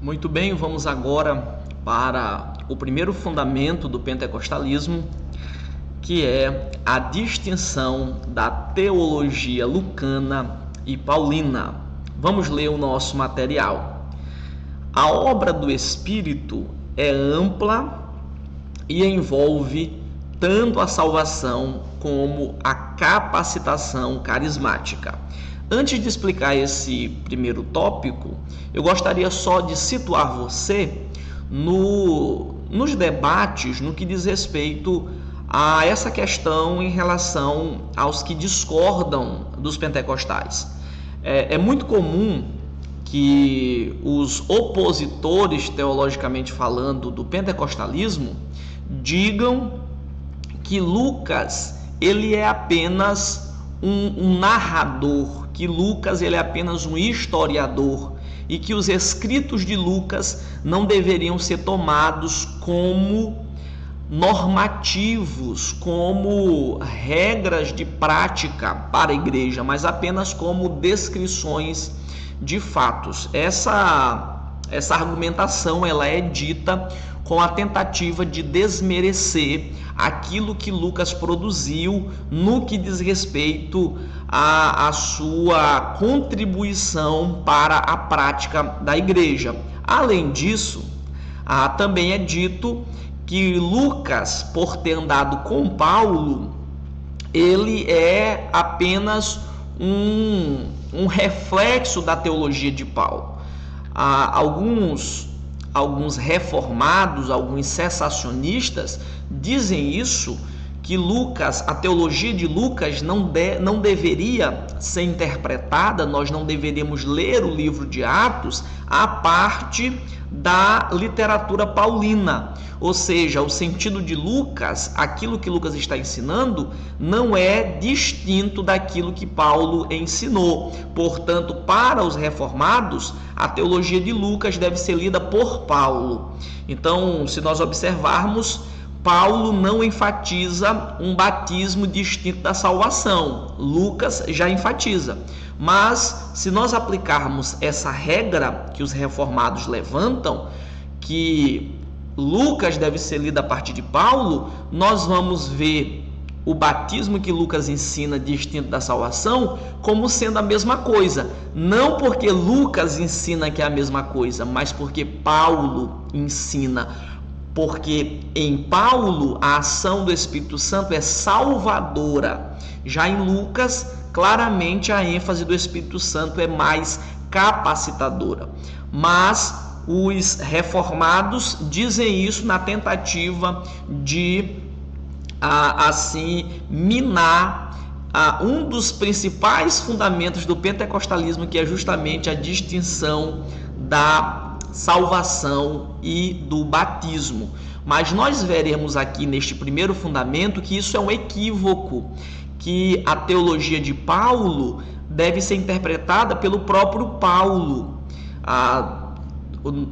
Muito bem, vamos agora para o primeiro fundamento do pentecostalismo, que é a distinção da teologia lucana e paulina. Vamos ler o nosso material. A obra do Espírito é ampla e envolve tanto a salvação como a capacitação carismática. Antes de explicar esse primeiro tópico, eu gostaria só de situar você nos debates no que diz respeito a essa questão em relação aos que discordam dos pentecostais. É muito comum que os opositores, teologicamente falando, do pentecostalismo, digam que Lucas ele é apenas um narrador, que Lucas ele é apenas um historiador e que os escritos de Lucas não deveriam ser tomados como normativos, como regras de prática para a igreja, mas apenas como descrições de fatos. Essa argumentação ela é dita com a tentativa de desmerecer aquilo que Lucas produziu no que diz respeito à sua contribuição para a prática da igreja. Além disso, também é dito que Lucas, por ter andado com Paulo, ele é apenas um reflexo da teologia de Paulo. Alguns reformados, alguns cessacionistas dizem isso, que Lucas, a teologia de Lucas não deveria ser interpretada, nós não deveríamos ler o livro de Atos a parte da literatura paulina. Ou seja, o sentido de Lucas, aquilo que Lucas está ensinando, não é distinto daquilo que Paulo ensinou. Portanto, para os reformados, a teologia de Lucas deve ser lida por Paulo. Então, se nós observarmos, Paulo não enfatiza um batismo distinto da salvação. Lucas já enfatiza. Mas, se nós aplicarmos essa regra que os reformados levantam, que Lucas deve ser lido a partir de Paulo, nós vamos ver o batismo que Lucas ensina distinto da salvação como sendo a mesma coisa. Não porque Lucas ensina que é a mesma coisa, mas porque Paulo ensina. Porque em Paulo a ação do Espírito Santo é salvadora. Já em Lucas, claramente a ênfase do Espírito Santo é mais capacitadora. Mas os reformados dizem isso na tentativa de assim minar um dos principais fundamentos do pentecostalismo, que é justamente a distinção da salvação e do batismo. Mas nós veremos aqui neste primeiro fundamento que isso é um equívoco, que a teologia de Paulo deve ser interpretada pelo próprio Paulo.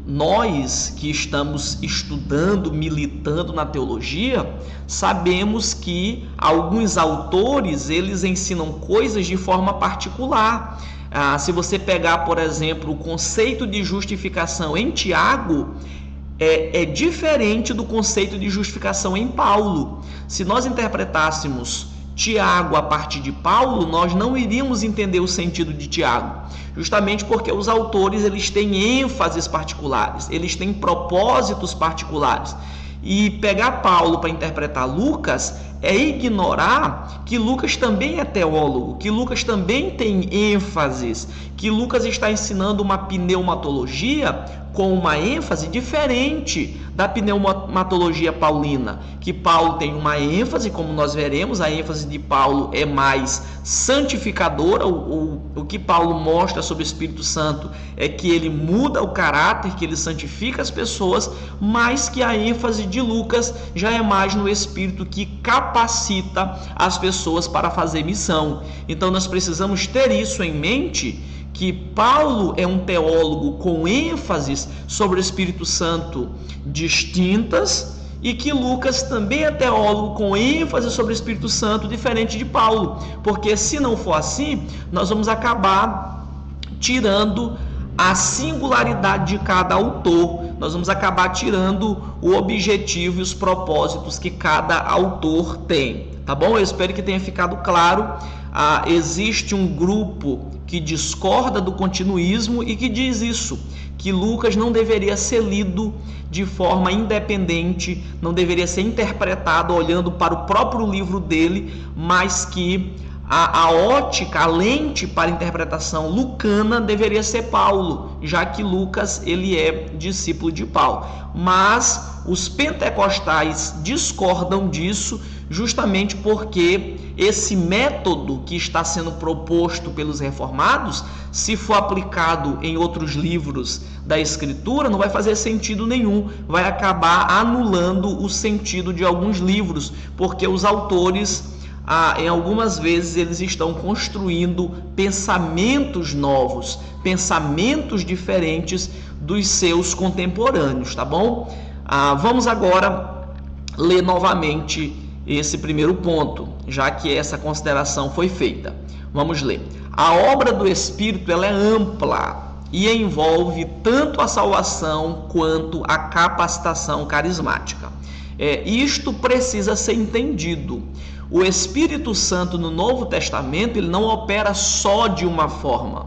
Nós que estamos estudando, militando na teologia, sabemos que alguns autores eles ensinam coisas de forma particular. Se você pegar, por exemplo, o conceito de justificação em Tiago, é diferente do conceito de justificação em Paulo. Se nós interpretássemos Tiago a partir de Paulo, nós não iríamos entender o sentido de Tiago, justamente porque os autores eles têm ênfases particulares, eles têm propósitos particulares. E pegar Paulo para interpretar Lucas é ignorar que Lucas também é teólogo, que Lucas também tem ênfases, que Lucas está ensinando uma pneumatologia com uma ênfase diferente da pneumatologia paulina, que Paulo tem uma ênfase, como nós veremos, a ênfase de Paulo é mais santificadora. O que Paulo mostra sobre o Espírito Santo é que ele muda o caráter, que ele santifica as pessoas, mas que a ênfase de Lucas já é mais no Espírito, que capacita as pessoas para fazer missão. Então nós precisamos ter isso em mente, que Paulo é um teólogo com ênfases sobre o Espírito Santo distintas e que Lucas também é teólogo com ênfase sobre o Espírito Santo diferente de Paulo, porque se não for assim, nós vamos acabar tirando a singularidade de cada autor. Nós vamos acabar tirando o objetivo e os propósitos que cada autor tem, tá bom? Eu espero que tenha ficado claro. Existe um grupo que discorda do continuismo e que diz isso, que Lucas não deveria ser lido de forma independente, não deveria ser interpretado olhando para o próprio livro dele, mas que a ótica, a lente para interpretação lucana deveria ser Paulo, já que Lucas ele é discípulo de Paulo. Mas os pentecostais discordam disso, justamente porque esse método que está sendo proposto pelos reformados, se for aplicado em outros livros da Escritura, não vai fazer sentido nenhum, vai acabar anulando o sentido de alguns livros, porque os autores, em algumas vezes, eles estão construindo pensamentos novos, pensamentos diferentes dos seus contemporâneos, tá bom? Vamos agora ler novamente esse primeiro ponto, já que essa consideração foi feita. Vamos ler. A obra do Espírito ela é ampla e envolve tanto a salvação quanto a capacitação carismática. Isto precisa ser entendido. O Espírito Santo no Novo Testamento ele não opera só de uma forma.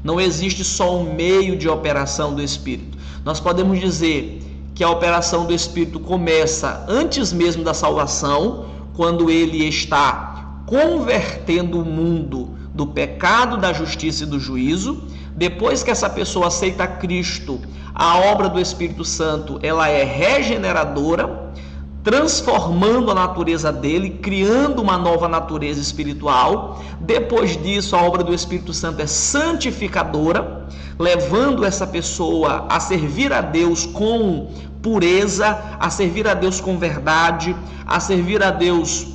Não existe só um meio de operação do Espírito. Nós podemos dizer que a operação do Espírito começa antes mesmo da salvação, quando ele está convertendo o mundo do pecado, da justiça e do juízo. Depois que essa pessoa aceita Cristo, a obra do Espírito Santo ela é regeneradora, transformando a natureza dele, criando uma nova natureza espiritual. Depois disso, a obra do Espírito Santo é santificadora, levando essa pessoa a servir a Deus com pureza, a servir a Deus com verdade, a servir a Deus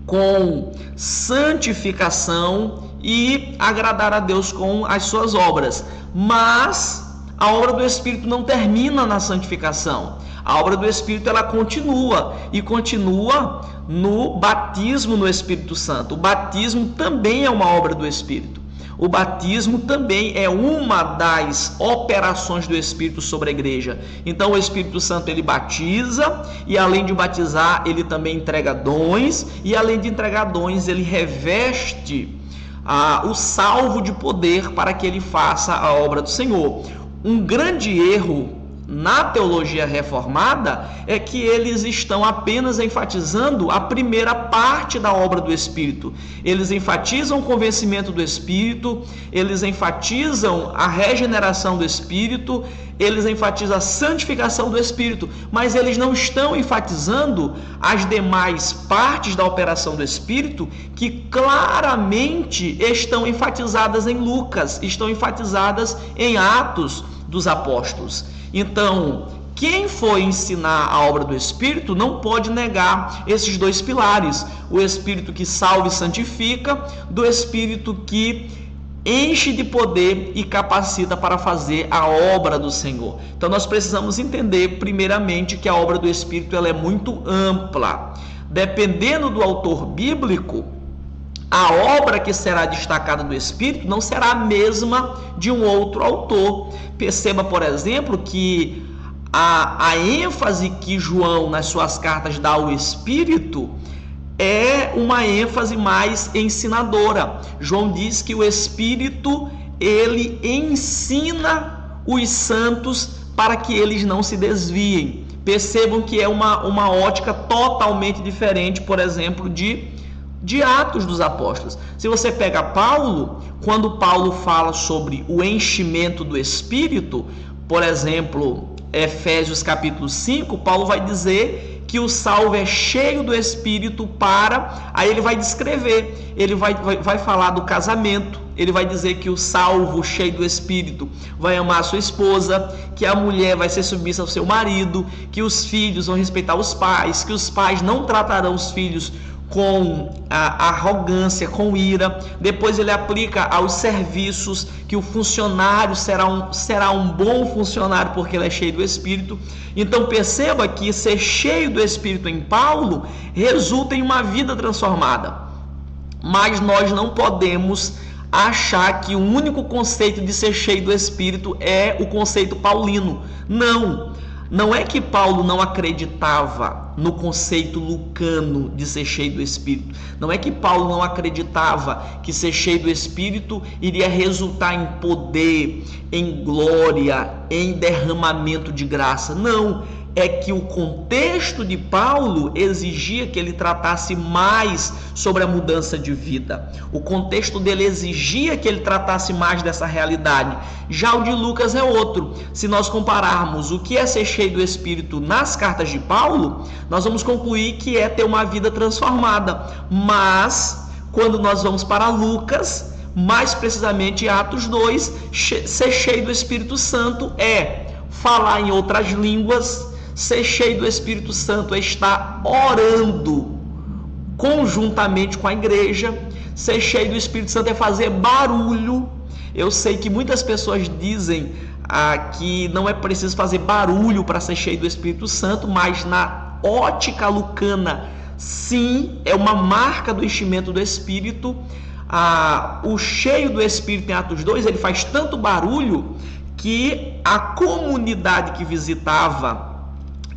com santificação e agradar a Deus com as suas obras. Mas a obra do Espírito não termina na santificação. A obra do Espírito ela continua e continua no batismo no Espírito Santo. O batismo também é uma obra do Espírito. O batismo também é uma das operações do Espírito sobre a igreja. Então o Espírito Santo ele batiza e além de batizar ele também entrega dons e além de entregar dons ele reveste o salvo de poder para que ele faça a obra do Senhor. Um grande erro na teologia reformada é que eles estão apenas enfatizando a primeira parte da obra do Espírito. Eles enfatizam o convencimento do Espírito, eles enfatizam a regeneração do Espírito, eles enfatizam a santificação do Espírito, mas eles não estão enfatizando as demais partes da operação do Espírito que claramente estão enfatizadas em Lucas, estão enfatizadas em Atos dos Apóstolos. Então, quem for ensinar a obra do Espírito não pode negar esses dois pilares: o Espírito que salva e santifica, do Espírito que enche de poder e capacita para fazer a obra do Senhor. Então, nós precisamos entender, primeiramente, que a obra do Espírito ela é muito ampla. Dependendo do autor bíblico, a obra que será destacada do Espírito não será a mesma de um outro autor. Perceba, por exemplo, que a ênfase que João nas suas cartas dá ao Espírito é uma ênfase mais ensinadora. João diz que o Espírito ele ensina os santos para que eles não se desviem. Percebam que é uma ótica totalmente diferente, por exemplo, de Atos dos Apóstolos. Se você pega Paulo, quando Paulo fala sobre o enchimento do Espírito, por exemplo, Efésios capítulo 5, Paulo vai dizer que o salvo é cheio do Espírito aí ele vai descrever, ele vai falar do casamento, ele vai dizer que o salvo cheio do Espírito vai amar a sua esposa, que a mulher vai ser submissa ao seu marido, que os filhos vão respeitar os pais, que os pais não tratarão os filhos com a arrogância, com ira. Depois ele aplica aos serviços, que o funcionário será um bom funcionário porque ele é cheio do Espírito. Então perceba que ser cheio do Espírito em Paulo resulta em uma vida transformada. Mas nós não podemos achar que o único conceito de ser cheio do Espírito é o conceito paulino. Não é que Paulo não acreditava no conceito lucano de ser cheio do Espírito. Não é que Paulo não acreditava que ser cheio do Espírito iria resultar em poder, em glória, em derramamento de graça. Não. É que o contexto de Paulo exigia que ele tratasse mais sobre a mudança de vida. O contexto dele exigia que ele tratasse mais dessa realidade. Já o de Lucas é outro. Se nós compararmos o que é ser cheio do Espírito nas cartas de Paulo, nós vamos concluir que é ter uma vida transformada. Mas, quando nós vamos para Lucas, mais precisamente Atos 2, ser cheio do Espírito Santo é falar em outras línguas. Ser cheio do Espírito Santo é estar orando conjuntamente com a igreja. Ser cheio do Espírito Santo é fazer barulho. Eu sei que muitas pessoas dizem que não é preciso fazer barulho para ser cheio do Espírito Santo, mas na ótica lucana, sim, é uma marca do enchimento do Espírito. O cheio do Espírito em Atos 2, ele faz tanto barulho que a comunidade que visitava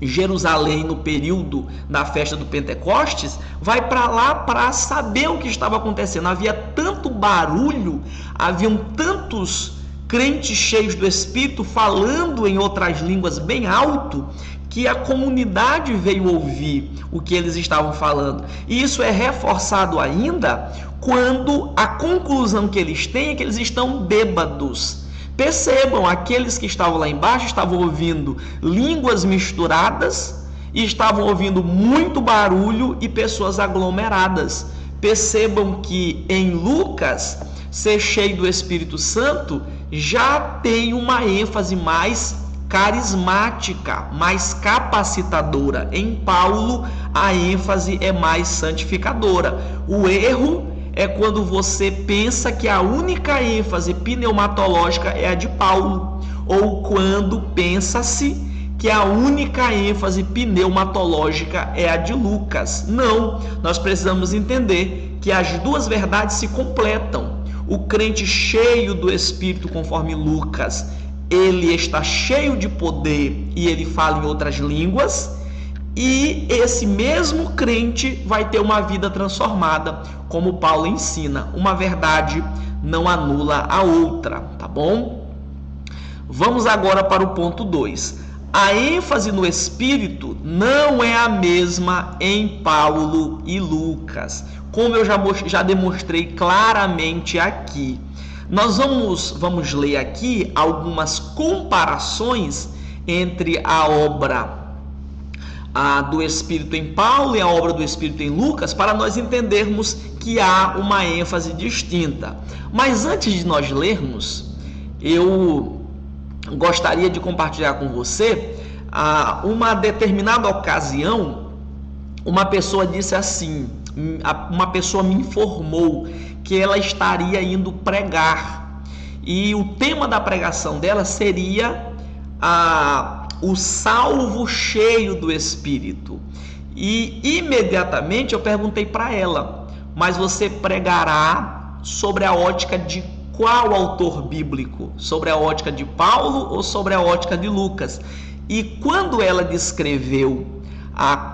Jerusalém no período da festa do Pentecostes vai para lá para saber o que estava acontecendo. Havia tanto barulho, haviam tantos crentes cheios do Espírito falando em outras línguas bem alto, que a comunidade veio ouvir o que eles estavam falando. E isso é reforçado ainda quando a conclusão que eles têm é que eles estão bêbados. Percebam, aqueles que estavam lá embaixo estavam ouvindo línguas misturadas e estavam ouvindo muito barulho e pessoas aglomeradas. Percebam que em Lucas, ser cheio do Espírito Santo já tem uma ênfase mais carismática, mais capacitadora. Em Paulo, a ênfase é mais santificadora. O erro é quando você pensa que a única ênfase pneumatológica é a de Paulo, ou quando pensa-se que a única ênfase pneumatológica é a de Lucas. Não, nós precisamos entender que as duas verdades se completam. O crente cheio do Espírito, conforme Lucas, ele está cheio de poder e ele fala em outras línguas. E esse mesmo crente vai ter uma vida transformada, como Paulo ensina. Uma verdade não anula a outra, tá bom? Vamos agora para o ponto 2. A ênfase no Espírito não é a mesma em Paulo e Lucas, como eu já demonstrei claramente aqui. Nós vamos ler aqui algumas comparações entre a obra do Espírito em Paulo e a obra do Espírito em Lucas, para nós entendermos que há uma ênfase distinta. Mas antes de nós lermos, eu gostaria de compartilhar com você uma determinada ocasião. Uma pessoa disse assim, uma pessoa me informou que ela estaria indo pregar, e o tema da pregação dela seria o salvo cheio do Espírito. E imediatamente eu perguntei para ela: mas você pregará sobre a ótica de qual autor bíblico? Sobre a ótica de Paulo ou sobre a ótica de Lucas? E quando ela descreveu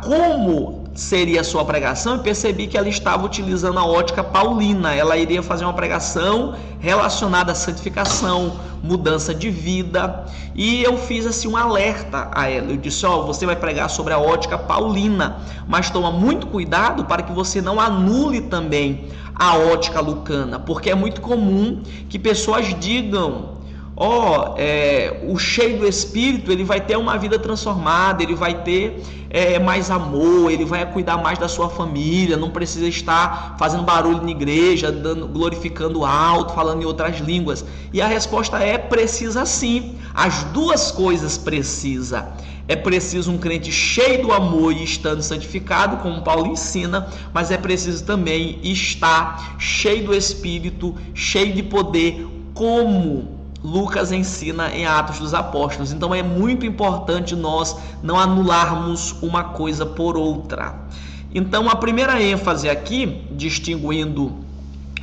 como seria a sua pregação, eu percebi que ela estava utilizando a ótica paulina. Ela iria fazer uma pregação relacionada à santificação, mudança de vida, e eu fiz assim um alerta a ela. Eu disse: você vai pregar sobre a ótica paulina, mas toma muito cuidado para que você não anule também a ótica lucana, porque é muito comum que pessoas digam: o cheio do Espírito, ele vai ter uma vida transformada, ele vai ter mais amor, ele vai cuidar mais da sua família, não precisa estar fazendo barulho na igreja, glorificando alto, falando em outras línguas. E a resposta é: precisa sim. As duas coisas precisa. É preciso um crente cheio do amor e estando santificado, como Paulo ensina, mas é preciso também estar cheio do Espírito, cheio de poder, como Lucas ensina em Atos dos Apóstolos. Então é muito importante nós não anularmos uma coisa por outra. Então a primeira ênfase aqui, distinguindo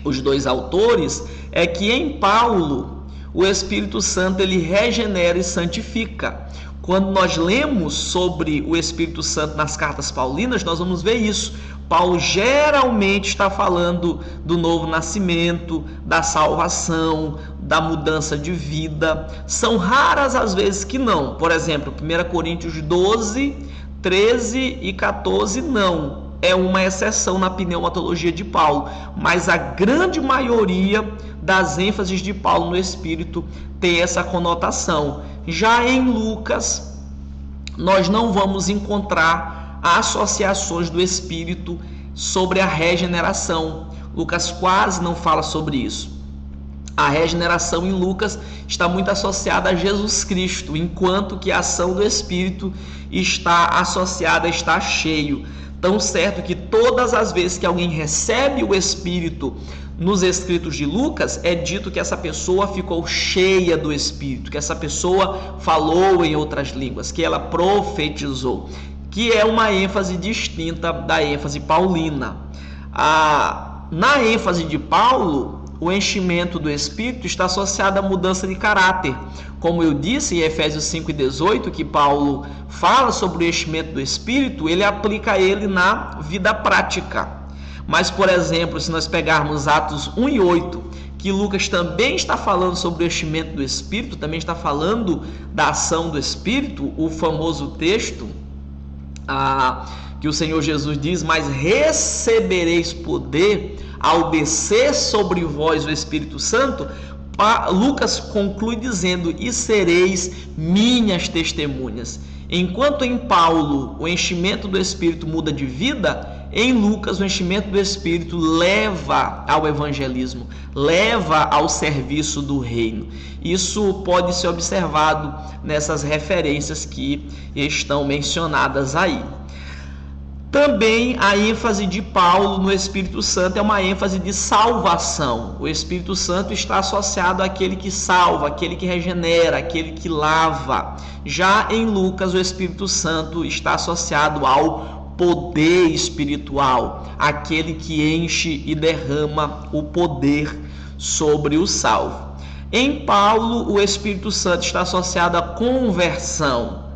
os dois autores, é que em Paulo o Espírito Santo ele regenera e santifica. Quando nós lemos sobre o Espírito Santo nas cartas paulinas, nós vamos ver isso. Paulo geralmente está falando do novo nascimento, da salvação, da mudança de vida. São raras as vezes que não. Por exemplo, 1 Coríntios 12, 13 e 14 não. É uma exceção na pneumatologia de Paulo. Mas a grande maioria das ênfases de Paulo no Espírito tem essa conotação. Já em Lucas, nós não vamos encontrar associações do Espírito sobre a regeneração. Lucas quase não fala sobre isso. A regeneração em Lucas está muito associada a Jesus Cristo, enquanto que a ação do Espírito está associada, está cheio. Tão certo que todas as vezes que alguém recebe o Espírito nos escritos de Lucas, é dito que essa pessoa ficou cheia do Espírito, que essa pessoa falou em outras línguas, que ela profetizou, que é uma ênfase distinta da ênfase paulina. Na ênfase de Paulo, o enchimento do Espírito está associado à mudança de caráter. Como eu disse em Efésios 5:18, que Paulo fala sobre o enchimento do Espírito, ele aplica ele na vida prática. Mas, por exemplo, se nós pegarmos Atos 1:8, que Lucas também está falando sobre o enchimento do Espírito, também está falando da ação do Espírito, o famoso texto que o Senhor Jesus diz: mas recebereis poder ao descer sobre vós o Espírito Santo. Lucas conclui dizendo: e sereis minhas testemunhas. Enquanto em Paulo o enchimento do Espírito muda de vida, em Lucas o enchimento do Espírito leva ao evangelismo, leva ao serviço do reino. Isso pode ser observado nessas referências que estão mencionadas aí. Também a ênfase de Paulo no Espírito Santo é uma ênfase de salvação. O Espírito Santo está associado àquele que salva, aquele que regenera, aquele que lava. Já em Lucas, o Espírito Santo está associado ao poder espiritual, aquele que enche e derrama o poder sobre o salvo. Em Paulo, o Espírito Santo está associado à conversão.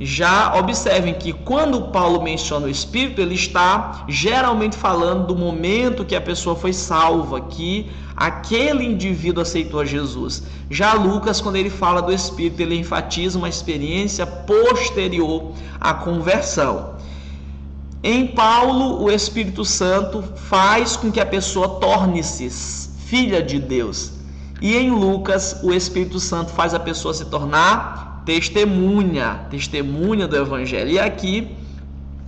Já observem que quando Paulo menciona o Espírito, ele está geralmente falando do momento que a pessoa foi salva, que aquele indivíduo aceitou a Jesus. Já Lucas, quando ele fala do Espírito, ele enfatiza uma experiência posterior à conversão. Em Paulo, o Espírito Santo faz com que a pessoa torne-se filha de Deus. E em Lucas, o Espírito Santo faz a pessoa se tornar testemunha do Evangelho. E aqui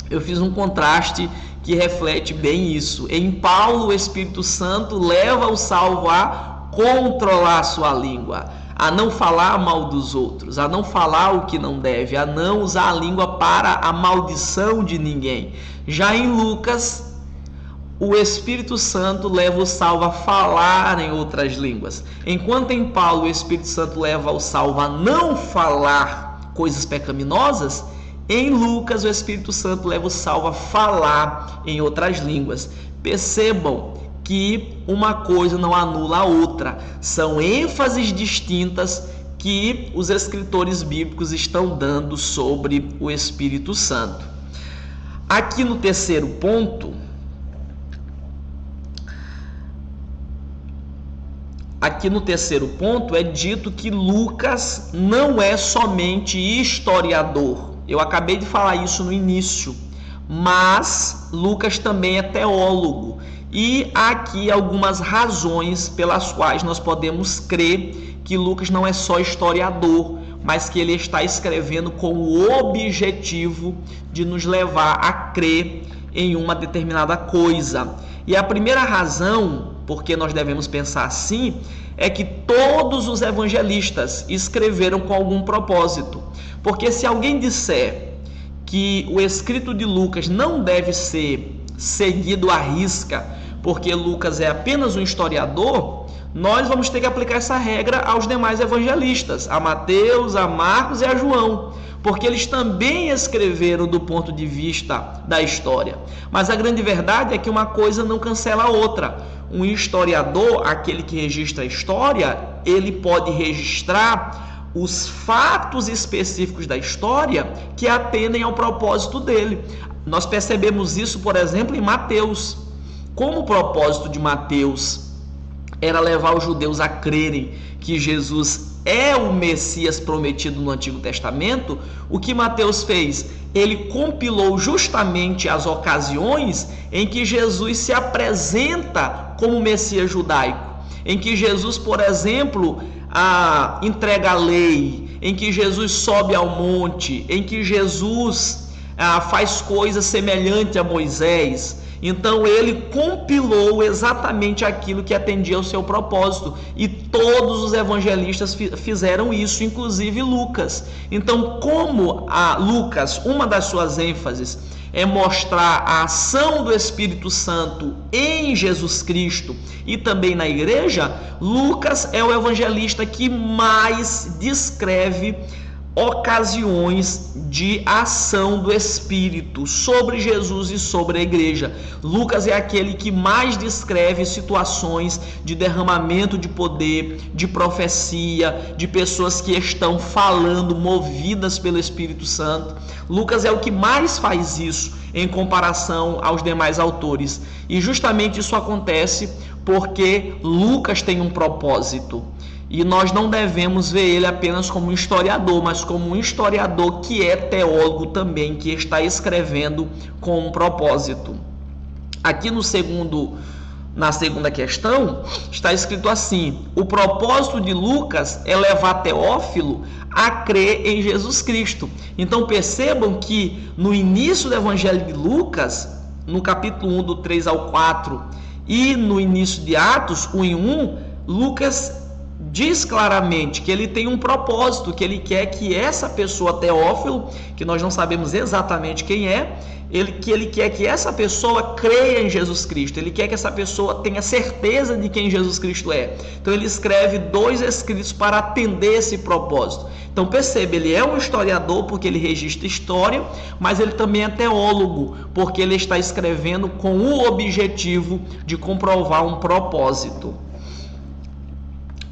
eu fiz um contraste que reflete bem isso. Em Paulo, o Espírito Santo leva o salvo a controlar a sua língua, a não falar mal dos outros, a não falar o que não deve, a não usar a língua para a maldição de ninguém. Já em Lucas, o Espírito Santo leva o salvo a falar em outras línguas. Enquanto em Paulo o Espírito Santo leva o salvo a não falar coisas pecaminosas, em Lucas o Espírito Santo leva o salvo a falar em outras línguas. Percebam que uma coisa não anula a outra. São ênfases distintas que os escritores bíblicos estão dando sobre o Espírito Santo. Aqui no terceiro ponto, é dito que Lucas não é somente historiador. Eu acabei de falar isso no início, mas Lucas também é teólogo. E há aqui algumas razões pelas quais nós podemos crer que Lucas não é só historiador, mas que ele está escrevendo com o objetivo de nos levar a crer em uma determinada coisa. E a primeira razão porque nós devemos pensar assim é que todos os evangelistas escreveram com algum propósito. Porque se alguém disser que o escrito de Lucas não deve ser seguido à risca, porque Lucas é apenas um historiador, nós vamos ter que aplicar essa regra aos demais evangelistas, a Mateus, a Marcos e a João. porque eles também escreveram do ponto de vista da história. Mas a grande verdade é que uma coisa não cancela a outra. Um historiador, aquele que registra a história, ele pode registrar os fatos específicos da história que atendem ao propósito dele. Nós percebemos isso, por exemplo, em Mateus. Como o propósito de Mateus era levar os judeus a crerem que Jesus é o Messias prometido no Antigo Testamento, o que Mateus fez? Ele compilou justamente as ocasiões em que Jesus se apresenta como Messias judaico, em que Jesus, por exemplo, entrega a lei, em que Jesus sobe ao monte, em que Jesus faz coisas semelhantes a Moisés. Então ele compilou exatamente aquilo que atendia ao seu propósito, e todos os evangelistas fizeram isso, inclusive Lucas. Então, como Lucas, uma das suas ênfases é mostrar a ação do Espírito Santo em Jesus Cristo e também na igreja, Lucas é o evangelista que mais descreve ocasiões de ação do Espírito sobre Jesus e sobre a igreja. Lucas é aquele que mais descreve situações de derramamento de poder, de profecia, de pessoas que estão falando movidas pelo Espírito Santo. Lucas é o que mais faz isso em comparação aos demais autores. E justamente isso acontece porque Lucas tem um propósito. E nós não devemos ver ele apenas como um historiador, mas como um historiador que é teólogo também, que está escrevendo com um propósito. Aqui na segunda questão, está escrito assim: o propósito de Lucas é levar Teófilo a crer em Jesus Cristo. Então percebam que no início do Evangelho de Lucas, no capítulo 1, do 3 ao 4, e no início de Atos 1:1, Lucas diz claramente que ele tem um propósito, que ele quer que essa pessoa, Teófilo, que nós não sabemos exatamente quem é, ele quer que essa pessoa creia em Jesus Cristo, ele quer que essa pessoa tenha certeza de quem Jesus Cristo é. Então ele escreve 2 escritos para atender esse propósito. Então percebe, ele é um historiador porque ele registra história, mas ele também é teólogo, porque ele está escrevendo com o objetivo de comprovar um propósito.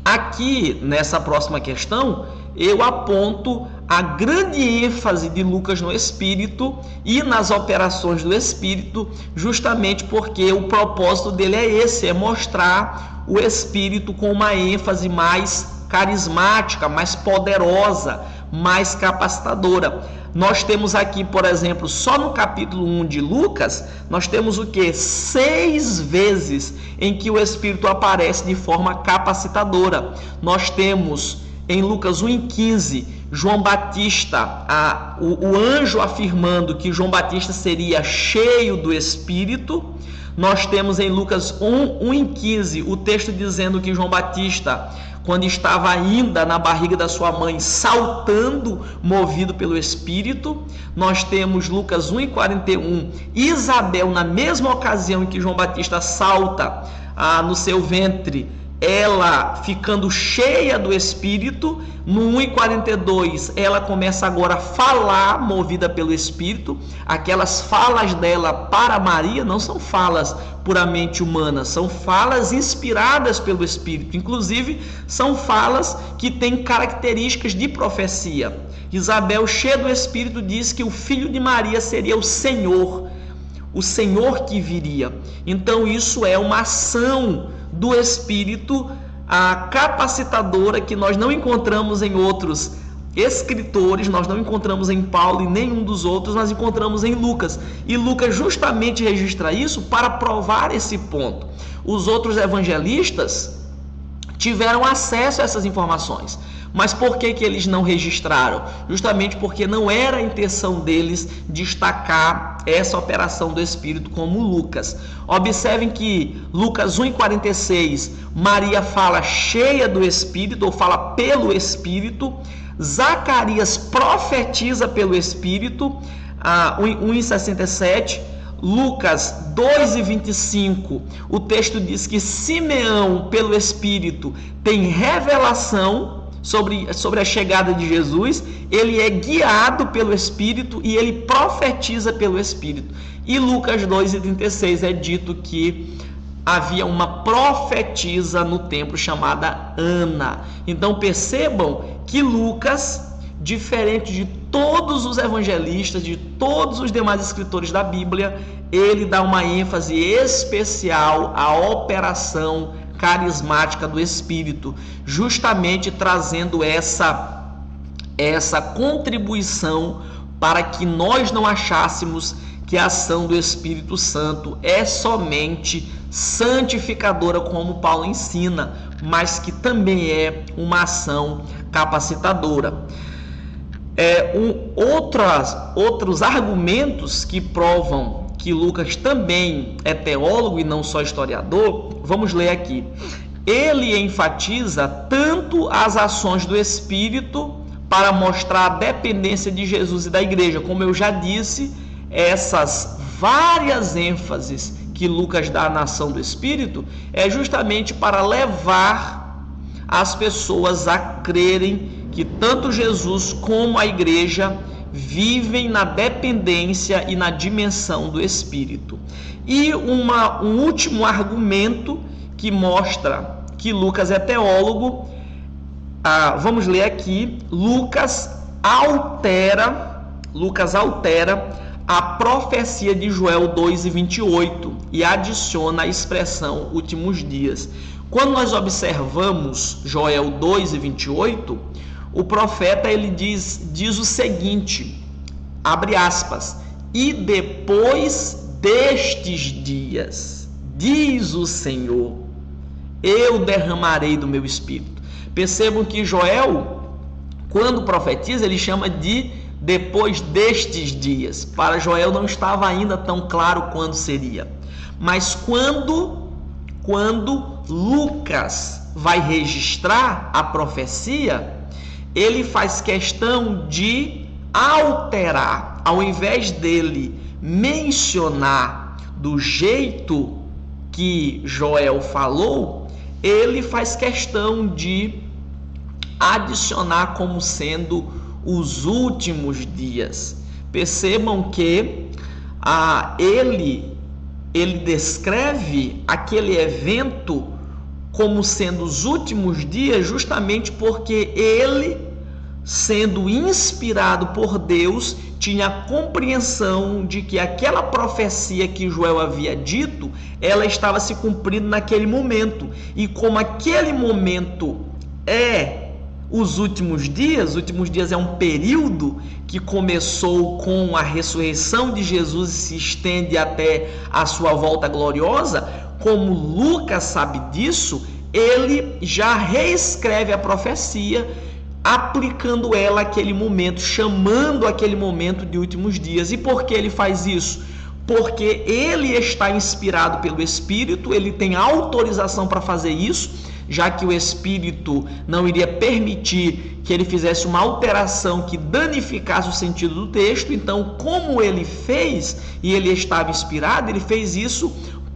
Aqui, nessa próxima questão, eu aponto a grande ênfase de Lucas no Espírito e nas operações do Espírito, justamente porque o propósito dele é esse, é mostrar o Espírito com uma ênfase mais carismática, mais poderosa, mais capacitadora. Nós temos aqui, por exemplo, só no capítulo 1 de Lucas, nós temos o quê? 6 vezes em que o Espírito aparece de forma capacitadora. Nós temos em Lucas 1:15, João Batista, o anjo afirmando que João Batista seria cheio do Espírito. Nós temos em Lucas 1:15 o texto dizendo que João Batista, quando estava ainda na barriga da sua mãe, saltando, movido pelo Espírito. Nós temos Lucas 1:41, Isabel, na mesma ocasião em que João Batista salta no seu ventre, ela ficando cheia do Espírito. No 1:42, ela começa agora a falar, movida pelo Espírito. Aquelas falas dela para Maria não são falas puramente humanas, são falas inspiradas pelo Espírito. Inclusive, são falas que têm características de profecia. Isabel, cheia do Espírito, diz que o filho de Maria seria o Senhor que viria. Então, isso é uma ação do Espírito, a capacitadora, que nós não encontramos em outros escritores, nós não encontramos em Paulo e nenhum dos outros, nós encontramos em Lucas. E Lucas justamente registra isso para provar esse ponto. Os outros evangelistas tiveram acesso a essas informações. Mas por que eles não registraram? Justamente porque não era a intenção deles destacar essa operação do Espírito como Lucas. Observem que Lucas 1:46, Maria fala cheia do Espírito, ou fala pelo Espírito. Zacarias profetiza pelo Espírito, 1:67. Lucas 2:25, o texto diz que Simeão, pelo Espírito, tem revelação sobre a chegada de Jesus, ele é guiado pelo Espírito e ele profetiza pelo Espírito. E Lucas 2:36 é dito que havia uma profetisa no templo chamada Ana. Então percebam que Lucas, diferente de todos os evangelistas, de todos os demais escritores da Bíblia, ele dá uma ênfase especial à operação carismática do Espírito, justamente trazendo essa contribuição para que nós não achássemos que a ação do Espírito Santo é somente santificadora, como Paulo ensina, mas que também é uma ação capacitadora. Outros argumentos que provam que Lucas também é teólogo e não só historiador, vamos ler aqui. Ele enfatiza tanto as ações do Espírito para mostrar a dependência de Jesus e da igreja. Como eu já disse, essas várias ênfases que Lucas dá na ação do Espírito é justamente para levar as pessoas a crerem que tanto Jesus como a igreja vivem na dependência e na dimensão do Espírito. E um último argumento que mostra que Lucas é teólogo, vamos ler aqui. Lucas altera a profecia de Joel 2:28 e adiciona a expressão últimos dias. Quando nós observamos Joel 2:28, o profeta ele diz o seguinte, abre aspas, e depois destes dias, diz o Senhor, eu derramarei do meu espírito. Percebam que Joel, quando profetiza, ele chama de depois destes dias. Para Joel não estava ainda tão claro quando seria. Mas quando Lucas vai registrar a profecia, ele faz questão de alterar, ao invés dele mencionar do jeito que Joel falou, ele faz questão de adicionar como sendo os últimos dias. Percebam que ele descreve aquele evento como sendo os últimos dias, justamente porque ele, sendo inspirado por Deus, tinha a compreensão de que aquela profecia que Joel havia dito, ela estava se cumprindo naquele momento. E como aquele momento é os últimos dias é um período que começou com a ressurreição de Jesus e se estende até a sua volta gloriosa. Como Lucas sabe disso, ele já reescreve a profecia, aplicando ela àquele momento, chamando aquele momento de últimos dias. E por que ele faz isso? Porque ele está inspirado pelo Espírito, ele tem autorização para fazer isso, já que o Espírito não iria permitir que ele fizesse uma alteração que danificasse o sentido do texto. Então, como ele fez e ele estava inspirado, ele fez isso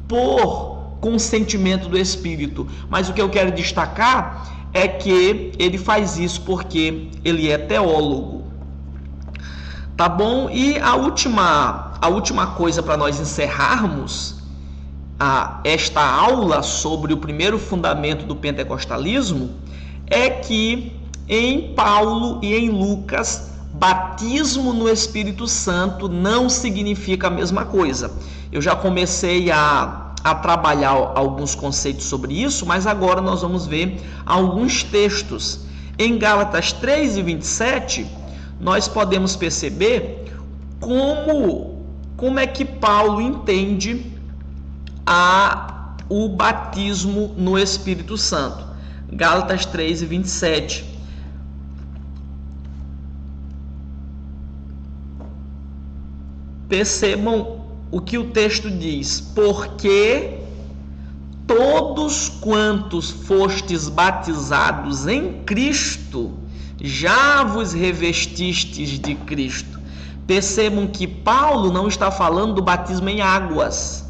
por consentimento do Espírito. Mas o que eu quero destacar é que ele faz isso porque ele é teólogo. Tá bom? E a última coisa para nós encerrarmos esta aula sobre o primeiro fundamento do pentecostalismo é que em Paulo e em Lucas, batismo no Espírito Santo não significa a mesma coisa. Eu já comecei a trabalhar alguns conceitos sobre isso, mas agora nós vamos ver alguns textos. Em Gálatas 3:27, nós podemos perceber como é que Paulo entende o batismo no Espírito Santo. Gálatas 3:27. Percebam o que o texto diz: porque todos quantos fostes batizados em Cristo, já vos revestistes de Cristo. Percebam que Paulo não está falando do batismo em águas,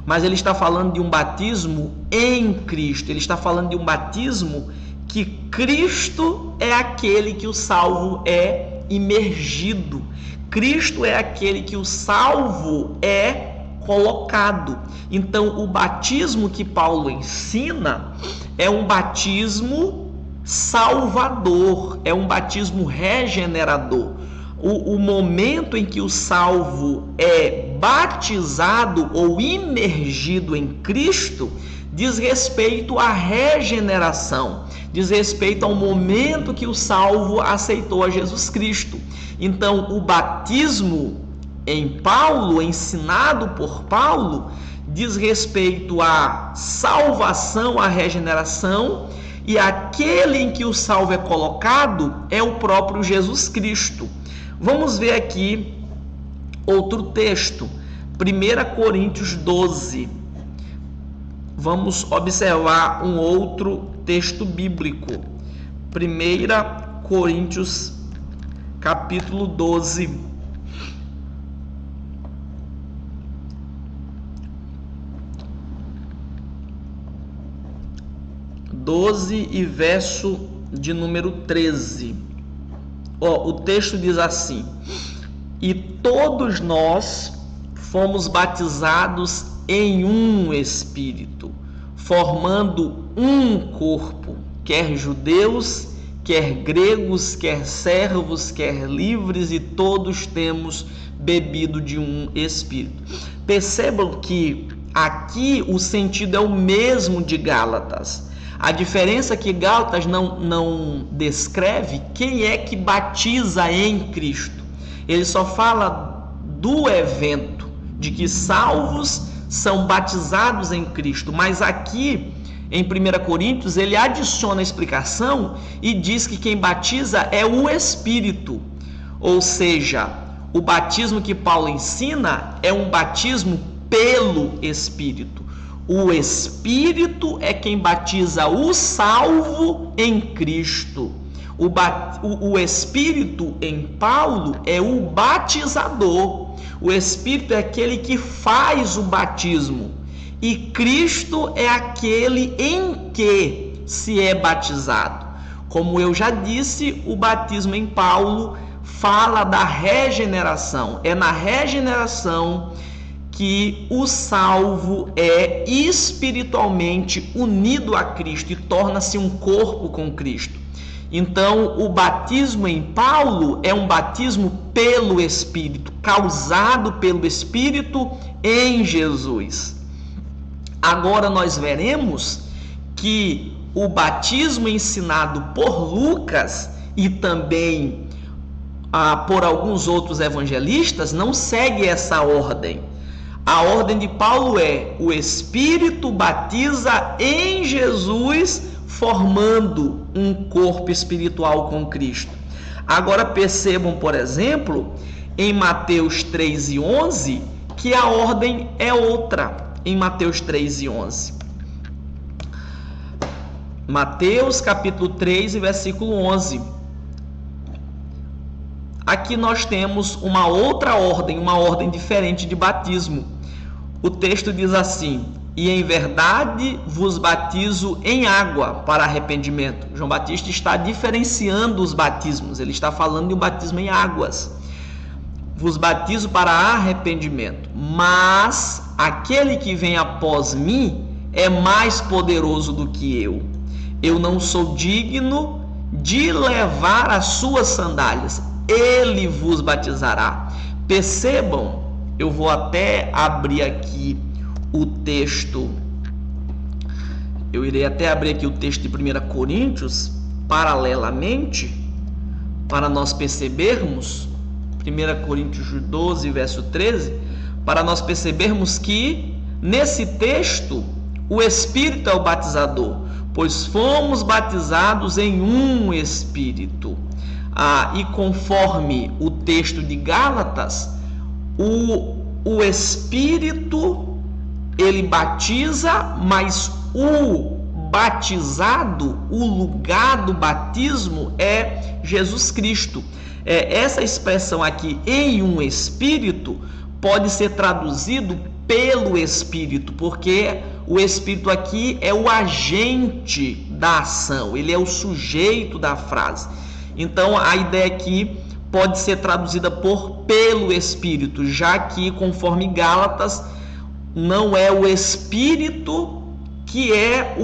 mas ele está falando de um batismo em Cristo. Ele está falando de um batismo que Cristo é aquele que o salvo é imergido. Cristo é aquele que o salvo é colocado. Então, o batismo que Paulo ensina é um batismo salvador, é um batismo regenerador. O momento em que o salvo é batizado ou imergido em Cristo diz respeito à regeneração, diz respeito ao momento que o salvo aceitou a Jesus Cristo. Então, o batismo em Paulo, ensinado por Paulo, diz respeito à salvação, à regeneração, e aquele em que o salvo é colocado é o próprio Jesus Cristo. Vamos ver aqui outro texto, 1 Coríntios 12. Vamos observar um outro texto bíblico. 1 Coríntios, capítulo 12. E verso de número 13. O texto diz assim: e todos nós fomos batizados em um Espírito, formando um corpo, quer judeus, quer gregos, quer servos, quer livres, e todos temos bebido de um Espírito. Percebam que aqui o sentido é o mesmo de Gálatas. A diferença é que Gálatas não descreve quem é que batiza em Cristo. Ele só fala do evento, de que salvos são batizados em Cristo. Mas aqui, em 1 Coríntios, ele adiciona a explicação e diz que quem batiza é o Espírito. Ou seja, o batismo que Paulo ensina é um batismo pelo Espírito. O Espírito é quem batiza o salvo em Cristo. O Espírito em Paulo é o batizador. O Espírito é aquele que faz o batismo. E Cristo é aquele em que se é batizado. Como eu já disse, o batismo em Paulo fala da regeneração. É na regeneração que o salvo é espiritualmente unido a Cristo e torna-se um corpo com Cristo. Então, o batismo em Paulo é um batismo pelo Espírito, causado pelo Espírito em Jesus. Agora nós veremos que o batismo ensinado por Lucas e também por alguns outros evangelistas não segue essa ordem. A ordem de Paulo é: o Espírito batiza em Jesus, formando um corpo espiritual com Cristo. Agora percebam, por exemplo, em Mateus 3:11, que a ordem é outra. Em Mateus 3:11. Mateus capítulo 3, versículo 11. Aqui nós temos uma outra ordem, uma ordem diferente de batismo. O texto diz assim: e em verdade vos batizo em água para arrependimento. João Batista está diferenciando os batismos, ele está falando de um batismo em águas. Vos batizo para arrependimento, mas aquele que vem após mim é mais poderoso do que eu. Eu não sou digno de levar as suas sandálias. Ele vos batizará. Percebam, eu vou até abrir aqui o texto. Eu irei até abrir aqui o texto de 1 Coríntios, paralelamente, para nós percebermos, 1 Coríntios 12, verso 13, para nós percebermos que, nesse texto, o Espírito é o batizador, pois fomos batizados em um Espírito. E conforme o texto de Gálatas, o Espírito, ele batiza, mas o batizado, o lugar do batismo é Jesus Cristo. Essa expressão aqui, em um Espírito, pode ser traduzido pelo Espírito, porque o Espírito aqui é o agente da ação, ele é o sujeito da frase. Então a ideia aqui pode ser traduzida por pelo Espírito, já que, conforme Gálatas, não é o Espírito que é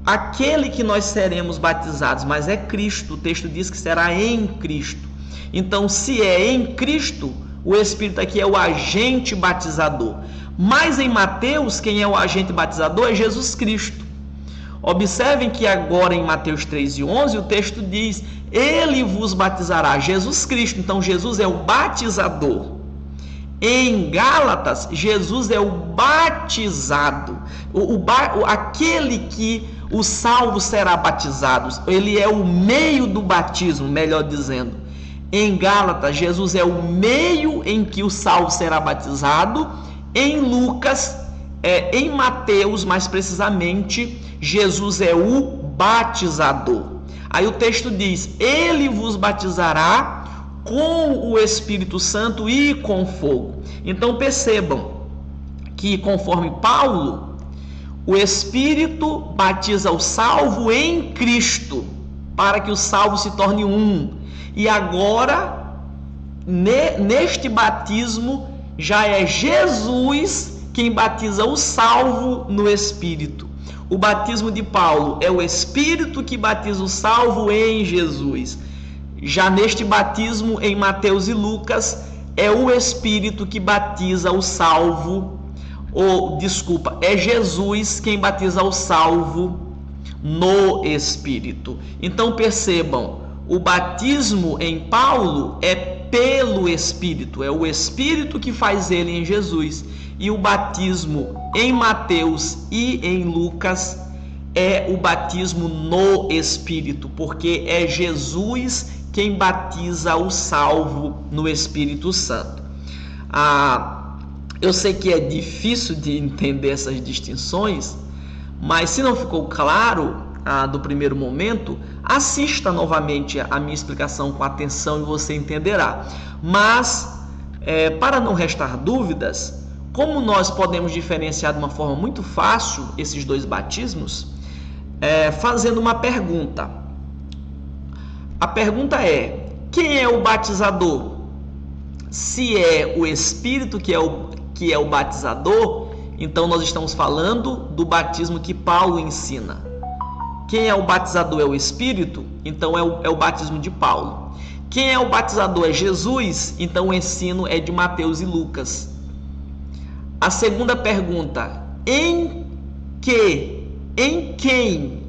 aquele que nós seremos batizados, mas é Cristo. O texto diz que será em Cristo. Então, se é em Cristo, o Espírito aqui é o agente batizador. Mas em Mateus, quem é o agente batizador é Jesus Cristo. Observem que agora em Mateus 3:11 o texto diz: Ele vos batizará, Jesus Cristo. Então Jesus é o batizador. Em Gálatas, Jesus é o batizado, aquele que o salvo será batizado. Ele é o meio do batismo, melhor dizendo. Em Gálatas, Jesus é o meio em que o salvo será batizado. Em Lucas, em Mateus, mais precisamente, Jesus é o batizador. Aí o texto diz: Ele vos batizará com o Espírito Santo e com fogo. Então percebam que, conforme Paulo, o Espírito batiza o salvo em Cristo, para que o salvo se torne um. E agora, neste batismo, já é Jesus quem batiza o salvo no Espírito. O batismo de Paulo é o Espírito que batiza o salvo em Jesus. Já neste batismo em Mateus e Lucas, é o Espírito que batiza o salvo, é Jesus quem batiza o salvo no Espírito. Então percebam, o batismo em Paulo é pelo Espírito, é o Espírito que faz ele em Jesus. E o batismo em Mateus e em Lucas é o batismo no Espírito, porque é Jesus quem batiza o salvo no Espírito Santo. Eu sei que é difícil de entender essas distinções, mas se não ficou claro do primeiro momento, assista novamente a minha explicação com atenção e você entenderá. Mas, para não restar dúvidas, como nós podemos diferenciar de uma forma muito fácil esses dois batismos? Fazendo uma pergunta. A pergunta é: quem é o batizador? Se é o Espírito que é o batizador, então nós estamos falando do batismo que Paulo ensina. Quem é o batizador é o Espírito, então é o batismo de Paulo. Quem é o batizador é Jesus, então o ensino é de Mateus e Lucas. A segunda pergunta: em quem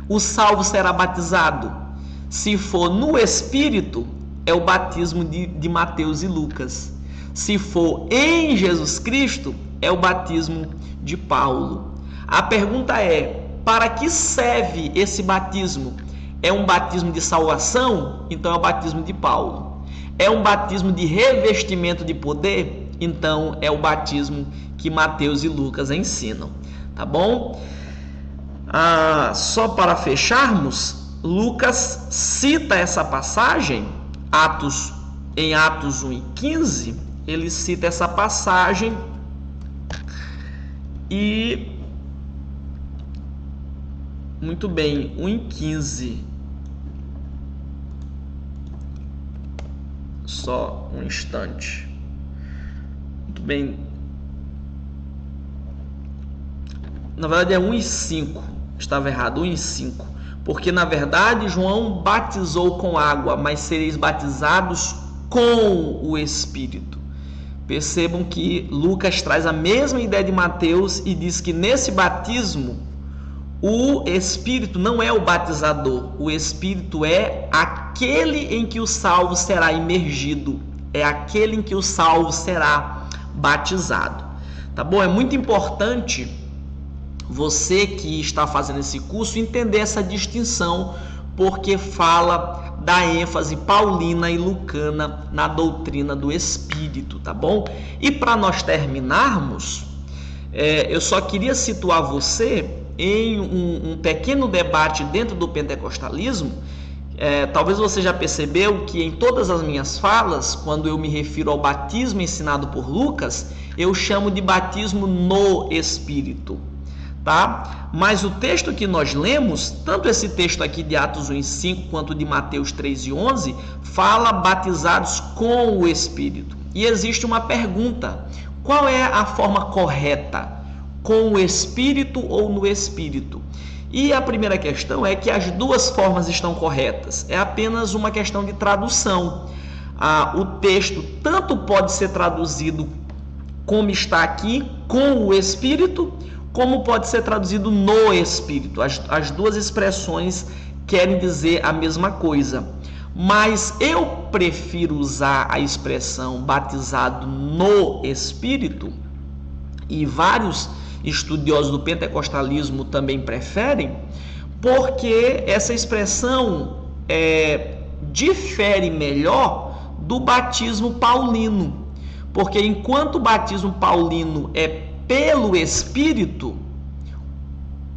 o salvo será batizado? Se for no Espírito, é o batismo de Mateus e Lucas. Se for em Jesus Cristo, é o batismo de Paulo. A pergunta é: para que serve esse batismo? É um batismo de salvação? Então é o batismo de Paulo. É um batismo de revestimento de poder? Então é o batismo que Mateus e Lucas ensinam. Tá bom? Só para fecharmos, Lucas cita essa passagem, em Atos 1:15, ele cita essa passagem e, muito bem, 1:15, só um instante, muito bem, na verdade é 1:5, estava errado, 1:5. Porque, na verdade, João batizou com água, mas sereis batizados com o Espírito. Percebam que Lucas traz a mesma ideia de Mateus e diz que nesse batismo, o Espírito não é o batizador. O Espírito é aquele em que o salvo será imergido. É aquele em que o salvo será batizado. Tá bom? É muito importante você que está fazendo esse curso entender essa distinção, porque fala da ênfase paulina e lucana na doutrina do Espírito, tá bom? E para nós terminarmos, eu só queria situar você em um pequeno debate dentro do pentecostalismo, Talvez você já percebeu que em todas as minhas falas, quando eu me refiro ao batismo ensinado por Lucas, eu chamo de batismo no Espírito, tá? Mas o texto que nós lemos, tanto esse texto aqui de Atos 1:5 quanto de Mateus 3:11, fala batizados com o Espírito. E existe uma pergunta: qual é a forma correta? Com o Espírito ou no Espírito? E a primeira questão é que as duas formas estão corretas. É apenas uma questão de tradução. O texto tanto pode ser traduzido como está aqui, com o Espírito, como pode ser traduzido no Espírito. As duas expressões querem dizer a mesma coisa. Mas eu prefiro usar a expressão batizado no Espírito, e vários estudiosos do pentecostalismo também preferem, porque essa expressão difere melhor do batismo paulino. Porque enquanto o batismo paulino é pelo Espírito,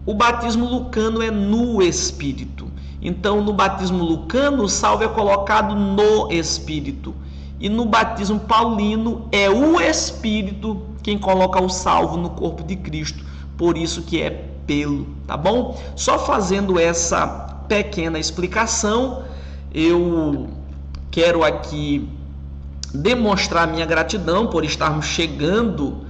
o batismo lucano é no Espírito. Então, no batismo lucano, o salvo é colocado no Espírito. E no batismo paulino, é o Espírito quem coloca o salvo no corpo de Cristo. Por isso que é pelo, tá bom? Só fazendo essa pequena explicação, eu quero aqui demonstrar minha gratidão por estarmos chegando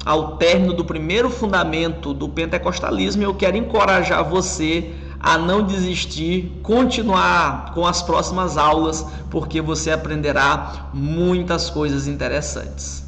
ao término do primeiro fundamento do pentecostalismo. Eu quero encorajar você a não desistir, continuar com as próximas aulas, porque você aprenderá muitas coisas interessantes.